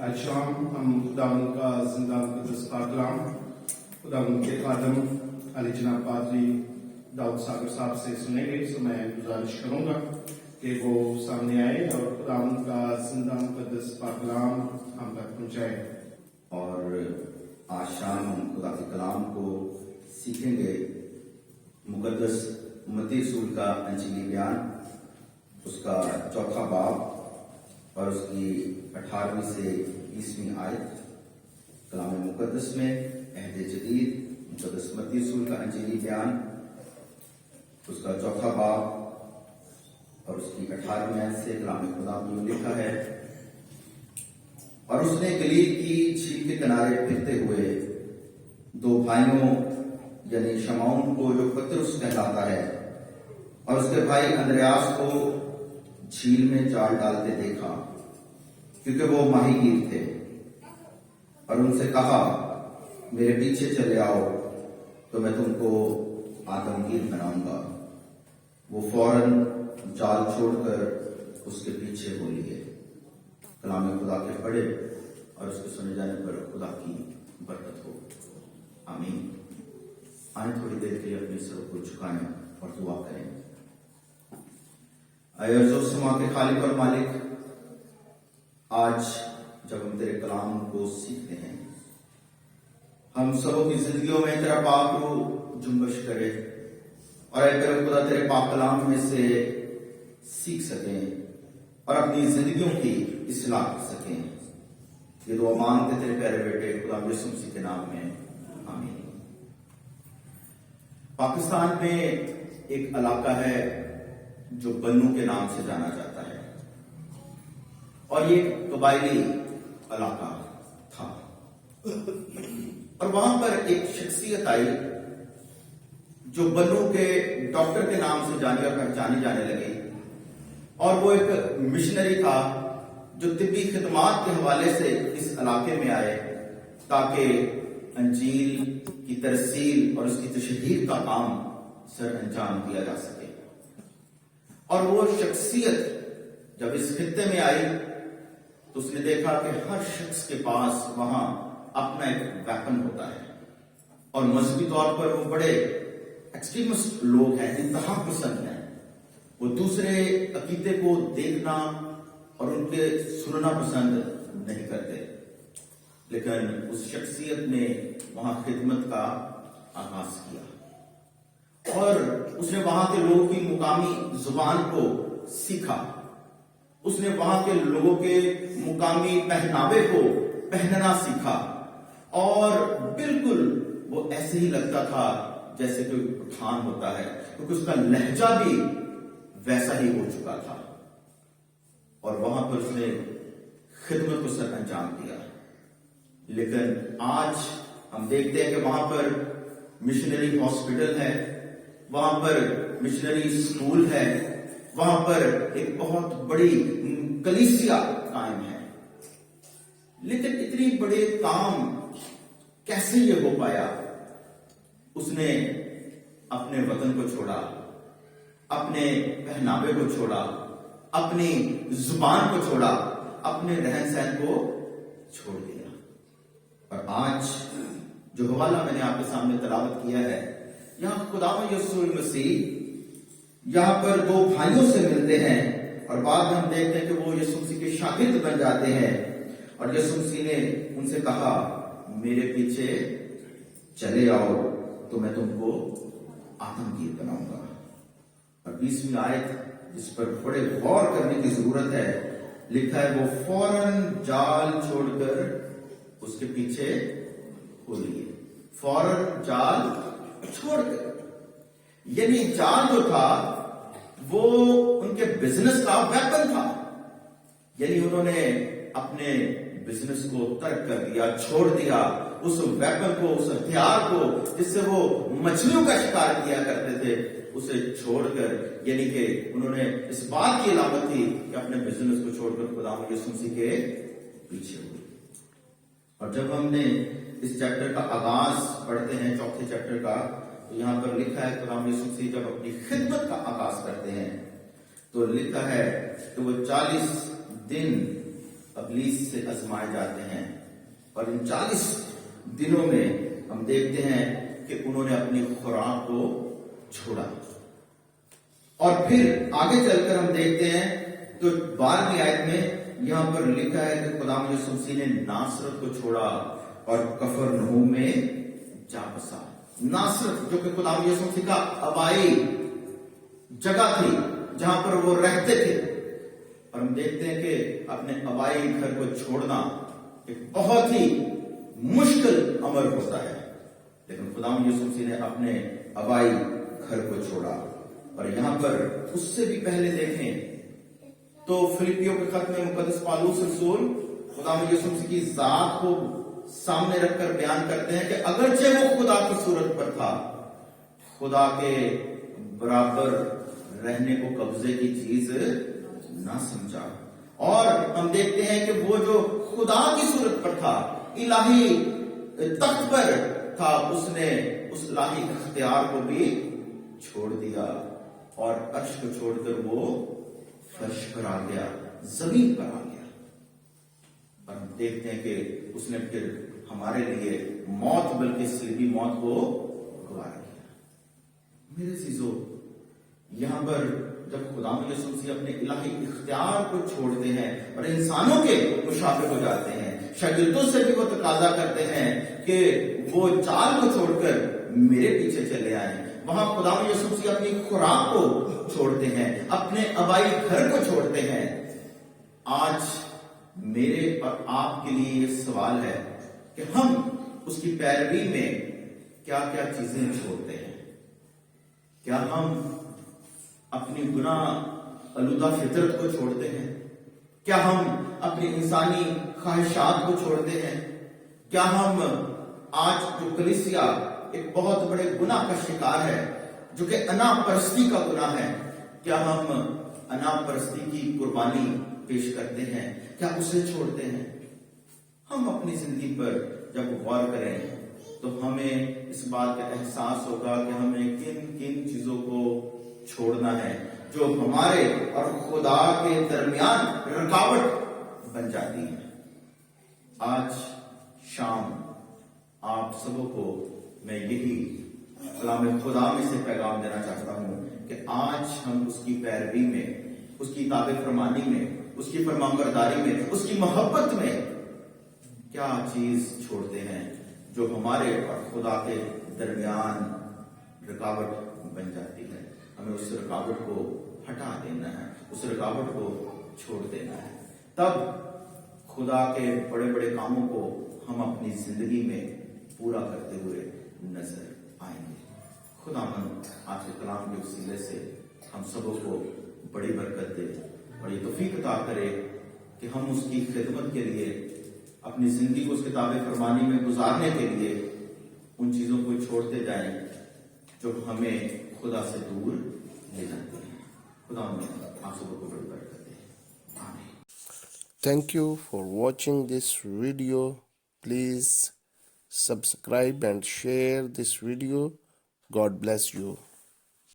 आज शाम हम खुदावंद का जिंदा मुकद्दस पाक कलाम खुदावंद के खादम अली जनाब पादरी दाऊद सागर साहब से सुनेंगे। सो मैं गुजारिश करूंगा कि वो सामने आए और खुदावंद का जिंदा मुकद्दस पाक कलाम हम तक पहुंचाए। और आज शाम हम खुदा के कलाम को सीखेंगे। मुकद्दस मत्ती रसूल का अंजीली बयान, उसका चौथा बाब और उसकी 18वीं से 20वीं आयत। कलाम मुकद्दस में अहद जदीद मुकद्दस मत्ती रसूल का अंजीली बयान, उसका चौथा बाब और उसकी 18वीं आयत से कलाम खुदा में लिखा है, और उसने गलील की झील के किनारे फिरते हुए दो भाइयों यानी शमौन को, जो पतरस कहलाता है, और उसके भाई अंद्रयास को झील में जाल डालते देखा, क्योंकि वो माहीगीर थे, और उनसे कहा, मेरे पीछे चले आओ तो मैं तुमको आदमगीर बनाऊंगा। वो फौरन जाल छोड़कर उसके पीछे हो लिए। कलाम खुदा के पढ़े और उसके सुने जाने पर खुदा की बरकत हो, आमीन। आए थोड़ी देर के लिए अपने सर को झुकाएं और दुआ करें। अय्यो समा के खालिक और मालिक, आज जब हम तेरे कलाम को सीखते हैं, हम सबों की जिंदगियों में तेरा पाक रूह जुम्बश करे, और अगर खुदा तेरे पाक कलाम में से सीख सकें और अपनी जिंदगियों की इस्लाह कर सकें। ये दुआ मांगते तेरे प्यारे बेटे खुदा यीशु मसीह के नाम में, आमीन। पाकिस्तान में एक इलाका है जो बन्नू के नाम से जाना जाता है, और ये कबायली इलाका था। और वहां पर एक शख्सियत आई जो बन्नू के डॉक्टर के नाम से जानी और पहचानी जाने लगी, और वो एक मिशनरी था जो तिब्बी खिदमात के हवाले से इस इलाके में आए, ताकि अंजील की तरसील और उसकी तशहीर का काम सर अंजाम दिया जा सके। और वो शख्सियत जब इस खित्ते में आई तो उसने देखा कि हर शख्स के पास वहां अपना एक वेपन होता है, और मजहबी तौर पर वो बड़े एक्सट्रीमिस्ट लोग हैं, इंतहा पसंद हैं। वो दूसरे अकीदे को देखना और उनके सुनना पसंद नहीं करते। लेकिन उस शख्सियत ने वहां खिदमत का आगाज किया, और उसने वहां के लोगों की मुकामी जुबान को सीखा। उसने वहां के लोगों के मुकामी पहनावे को पहनना सीखा, और बिल्कुल वो ऐसे ही लगता था जैसे कोई पठान होता है, क्योंकि उसका लहजा भी वैसा ही हो चुका था। और वहां पर उसने खिदमत को सर अंजाम दिया। लेकिन आज हम देखते हैं कि वहां पर मिशनरी हॉस्पिटल है, वहां पर मिशनरी स्कूल है, वहां पर एक बहुत बड़ी कलीसिया कायम है। लेकिन इतनी बड़े काम कैसे ये हो पाया? उसने अपने वतन को छोड़ा, अपने पहनावे को छोड़ा, अपनी जुबान को छोड़ा, अपने रहन सहन को छोड़ दिया। और आज जो हवाला मैंने आपके सामने तलावत किया है, यहां खुदावंद यीशु मसीह यहां पर दो भाइयों से मिलते हैं, और बाद में हम देखते हैं कि वो यीशु मसीह के शागिर्द बन जाते हैं। और यीशु मसीह ने उनसे कहा, मेरे पीछे चले आओ तो मैं तुमको आदमगीर बनाऊंगा। और 20वीं आयत, जिस पर बड़े गौर करने की जरूरत है, लिखा है, वो फौरन जाल छोड़कर उसके पीछे हो लिए। फौरन जाल छोड़कर, यानी जाल जो था वो उनके बिजनेस का वेपन था। यानी उन्होंने अपने बिजनेस को तर्क कर दिया, छोड़ दिया उस वेपन को, उस हथियार को जिससे वो मछलियों का शिकार किया करते थे, उसे छोड़कर, यानी कि उन्होंने इस बात की अलामत थी कि अपने बिजनेस को छोड़कर खुदावंद यीशु मसीह के पीछे हुए। और जब हमने इस चैप्टर का आगाज पढ़ते हैं, चौथे चैप्टर का, तो यहां पर लिखा है खुदावंद यीशु मसीह जब अपनी खिदमत का आगाज करते हैं तो लिखा है कि वो 40 दिन ابلیس سے آزمائے جاتے ہیں، اور ان 40 دنوں میں ہم دیکھتے ہیں کہ انہوں نے اپنی خوراک کو چھوڑا. اور پھر آگے چل کر ہم دیکھتے ہیں تو 12ویں آیت میں یہاں پر لکھا ہے کہ خدا یسوع مسیح نے ناصرت کو چھوڑا اور کفرنہوم میں جا بسا. ناصرت جو کہ خدا یسوع مسیح کا آبائی جگہ تھی جہاں پر وہ رہتے تھے، اور ہم دیکھتے ہیں کہ اپنے آبائی گھر کو چھوڑنا ایک بہت ہی مشکل امر ہوتا ہے، لیکن خدا یسوع مسیح نے اپنے آبائی گھر کو چھوڑا. اور یہاں پر اس سے بھی پہلے دیکھیں تو فلپیوں کے خط میں مقدس پالوس رسول خدا یسوع مسیح کی ذات کو سامنے رکھ کر بیان کرتے ہیں کہ اگرچہ وہ خدا کی صورت پر تھا، خدا کے برابر رہنے کو قبضے کی چیز نہ سمجھا. اور ہم دیکھتے ہیں کہ وہ جو خدا کی صورت پر تھا، الہی تخت پر تھا، اس نے اس الہی اختیار کو بھی چھوڑ دیا اور عرش کو چھوڑ کر وہ فرش پر آ گیا، زمین پر آ گیا. اور ہم دیکھتے ہیں کہ اس نے پھر ہمارے لیے موت، بلکہ صلیبی موت کو گوارا کیا. میرے عزیزو، یہاں پر جب خدا یسوع مسیح اپنے الہی اختیار کو چھوڑتے ہیں اور انسانوں کے مشابہ ہو جاتے ہیں، شاگردوں سے بھی وہ تقاضا کرتے ہیں کہ وہ چال کو چھوڑ کر میرے پیچھے چلے آئیں. وہاں خدا یسوع مسیح اپنی خوراک کو چھوڑتے ہیں، اپنے آبائی گھر کو چھوڑتے ہیں. آج میرے اور آپ کے لیے یہ سوال ہے کہ ہم اس کی پیروی میں کیا کیا چیزیں چھوڑتے ہیں. کیا ہم اپنی گناہ آلودہ فطرت کو چھوڑتے ہیں؟ کیا ہم اپنی انسانی خواہشات کو چھوڑتے ہیں؟ کیا ہم آج جو کلیسیا ایک بہت بڑے گناہ کا شکار ہے جو کہ انا پرستی کا گناہ ہے، کیا ہم انا پرستی کی قربانی پیش کرتے ہیں؟ کیا اسے چھوڑتے ہیں؟ ہم اپنی زندگی پر جب غور کریں تو ہمیں اس بات کا احساس ہوگا کہ ہمیں کن کن چیزوں کو چھوڑنا ہے جو ہمارے اور خدا کے درمیان رکاوٹ بن جاتی ہے. آج شام آپ سبوں کو میں یہی کلام خدا میں سے پیغام دینا چاہتا ہوں کہ آج ہم اس کی پیروی میں، اس کی تابع فرمانی میں، اس کی فرمانبرداری میں، اس کی محبت میں کیا چیز چھوڑتے ہیں جو ہمارے اور خدا کے درمیان رکاوٹ بن جاتی ہے. ہمیں اس رکاوٹ کو ہٹا دینا ہے، اس رکاوٹ کو چھوڑ دینا ہے. تب خدا کے بڑے بڑے کاموں کو ہم اپنی زندگی میں پورا کرتے ہوئے نظر آئیں گے. خدا آج کے کلام کے وسیلے سے ہم سبوں کو بڑی برکت دے اور یہ توفیق عطا کرے کہ ہم اس کی خدمت کے لیے اپنی زندگی کو اس کتاب فرمانی میں گزارنے کے لیے ان چیزوں کو چھوڑتے جائیں جو ہمیں خدا سے دور لے جاتے ہیں. خدا آپ سب کو بڑی برکت دے. آمین. Thank you for watching this video. Please subscribe and share this video. God bless you.